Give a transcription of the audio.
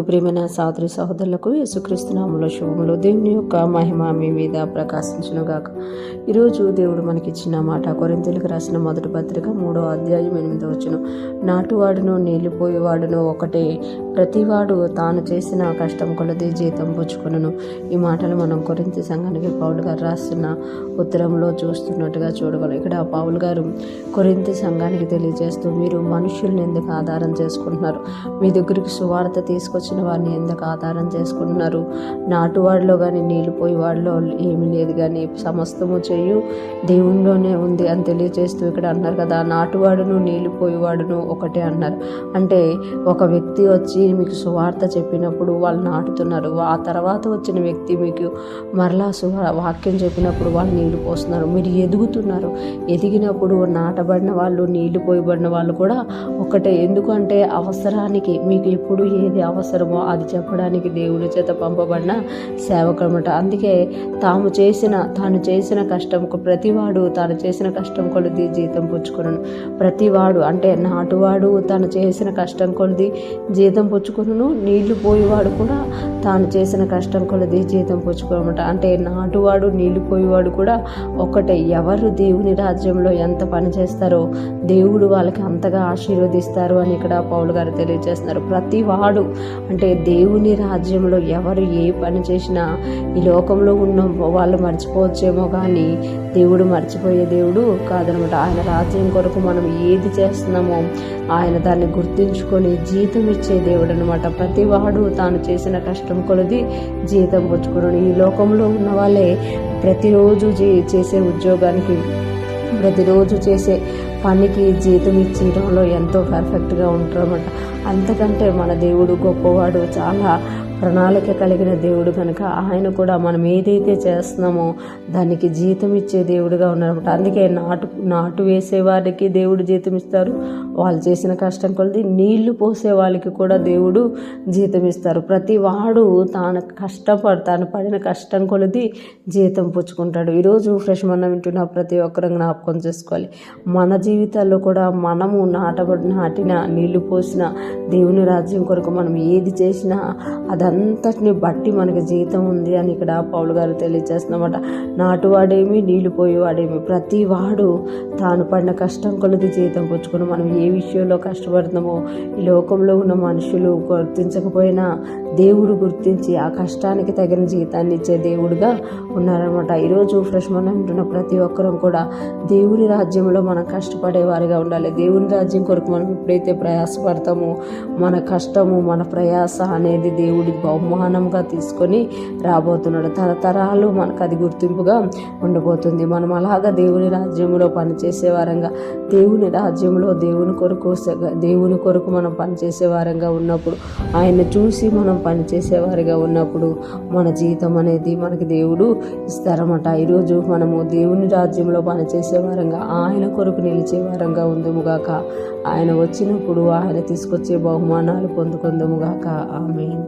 ప్రియమైన సహోదరి సహోదరులకు యేసుక్రీస్తు నామములో శుభములు. దేవుని యొక్క మహిమ మీ మీద ప్రకాశించునుగాక. ఈరోజు దేవుడు మనకిచ్చిన మాట కొరింథీయులకు రాసిన మొదటి పత్రిక 3వ అధ్యాయం 8వ వచనం. నాటువాడును నీళ్లిపోయేవాడును ఒకటే, ప్రతివాడు తాను చేసిన కష్టం కొలది జీతం పుచ్చుకొనును. ఈ మాటలు మనం కొరింథీ సంఘానికి పౌలు గారు రాస్తున్న ఉత్తరంలో చూస్తున్నట్టుగా చూడగలం. ఇక్కడ పౌలు గారు కొరింథీ సంఘానికి తెలియజేస్తూ, మీరు మనుషుల్ని ఎందుకు ఆధారం చేసుకుంటున్నారు? మీ దగ్గరికి సువార్త తీసుకొచ్చిన వారిని ఎందుకు ఆధారం చేసుకుంటున్నారు? నాటువాడిలో కానీ నీళ్ళిపోయి వాడిలో ఏమీ లేదు, కానీ సమస్తము చేయు దేవునిలోనే ఉంది అని తెలియజేస్తూ ఇక్కడ అన్నారు కదా, నాటువాడును నీళ్ళిపోయేవాడును ఒకటే అన్నారు. అంటే ఒక వ్యక్తి వచ్చి మీకు సువార్త చెప్పినప్పుడు వాళ్ళు నాటుతున్నారు, ఆ తర్వాత వచ్చిన వ్యక్తి మీకు మరలా వాక్యం చెప్పినప్పుడు వాళ్ళు నీళ్లు పోస్తున్నారు, మీరు ఎదుగుతున్నారు. ఎదిగినప్పుడు నాటబడిన వాళ్ళు నీళ్లు పోయబడిన వాళ్ళు కూడా ఒకటే. ఎందుకంటే అవసరానికి మీకు ఎప్పుడు ఏది అవసరమో అది చెప్పడానికి దేవుడి చేత పంపబడిన సేవకులమాట. అందుకే తాను చేసిన కష్టంకు ప్రతివాడు తాను చేసిన కష్టం కొలది జీతం పుచ్చుకొనును. ప్రతివాడు అంటే నాటువాడు తను చేసిన కష్టం కొలది జీతం పుచ్చుకొనును, నీళ్లు పోయేవాడు కూడా తాను చేసిన కష్టం కొలది జీతం పుచ్చుకోనమాట. అంటే నాటువాడు నీళ్లు పోయేవాడు కూడా ఒకటే. ఎవరు దేవుని రాజ్యంలో ఎంత పని చేస్తారో దేవుడు వాళ్ళకి అంతగా ఆశీర్వదిస్తారు అని ఇక్కడ పౌలు గారు తెలియజేస్తున్నారు. ప్రతి వాడు అంటే దేవుని రాజ్యంలో ఎవరు ఏ పని చేసినా ఈ లోకంలో ఉన్న వాళ్ళు మర్చిపోవచ్చేమో, కానీ దేవుడు మర్చిపోయే దేవుడు కాదనమాట. ఆయన రాజ్యం కొరకు మనం ఏది చేస్తున్నామో ఆయన దాన్ని గుర్తించుకొని జీతం ఇచ్చే దేవుడు అనమాట. ప్రతి వాడు తాను చేసిన కష్టం కొలది జీతం పుచ్చుకున్నాడు. ఈ లోకంలో ఉన్న వాళ్ళే ప్రతిరోజు చేసే ఉద్యోగానికి, ప్రతిరోజు చేసే పనికి జీతం ఇచ్చడంలో ఎంతో పర్ఫెక్ట్గా ఉంటారన్నమాట. అంతకంటే మన దేవుడు గొప్పవాడు, చాలా ప్రణాళిక కలిగిన దేవుడు కనుక ఆయన కూడా మనం ఏదైతే చేస్తున్నామో దానికి జీతం ఇచ్చే దేవుడుగా ఉన్నారన్నమాట. అందుకే నాటు వేసే వారికి దేవుడు జీతం ఇస్తారు, వాళ్ళు చేసిన కష్టం కొలది. నీళ్లు పోసే వాళ్ళకి కూడా దేవుడు జీతం ఇస్తారు. ప్రతి వాడు తాను పడిన కష్టం కొలది జీతం పుచ్చుకుంటాడు. ఈరోజు ఫ్రెష్ మనం వింటున్న ప్రతి ఒక్కరు జ్ఞాపకం చేసుకోవాలి, మన జీవితాల్లో కూడా మనము నాటిన నీళ్లు పోసిన దేవుని రాజ్యం కొరకు మనం ఏది చేసినా అదంతటిని బట్టి మనకి జీతం ఉంది అని ఇక్కడ పౌలు గారు తెలియజేస్తున్నమాట. నాటువాడేమి నీళ్లు పోయేవాడేమి ప్రతి వాడు తాను పడిన కష్టం కొలది జీతం పుచ్చుకుని. మనం ఏ విషయంలో కష్టపడుతున్నామో ఈ లోకంలో ఉన్న మనుషులు గుర్తించకపోయినా దేవుడు గుర్తించి ఆ కష్టానికి తగిన జీతాన్ని ఇచ్చే దేవుడుగా ఉన్నారనమాట. ఈరోజు ఫ్రెష్ మనం ఉంటున్న ప్రతి ఒక్కరం కూడా దేవుని రాజ్యంలో మనం కష్టపడే వారిగా ఉండాలి. దేవుని రాజ్యం కొరకు మనం ఎప్పుడైతే ప్రయాసపడతామో మన కష్టము మన ప్రయాస అనేది దేవుడి బహుమానంగా తీసుకొని రాబోతున్నాడు. తరతరాలు మనకు అది గుర్తింపుగా ఉండబోతుంది. మనం అలాగా దేవుని రాజ్యంలో పనిచేసే వారంగా, దేవుని రాజ్యంలో దేవుని కొరకు మనం పనిచేసే వారంగా ఉన్నప్పుడు, ఆయన చూసి మనం పనిచేసేవారిగా ఉన్నప్పుడు మన జీతం అనేది మనకి దేవుడు ఇస్తారన్నమాట. ఈరోజు మనము దేవుని రాజ్యంలో పనిచేసే వారంగా, ఆయన కొరకు నిలిచే వారంగా ఉందుముగాక. ఆయన వచ్చినప్పుడు ఆయన తీసుకొచ్చే బహుమానాలు పొందుకుందుముగాక. ఆమేన్.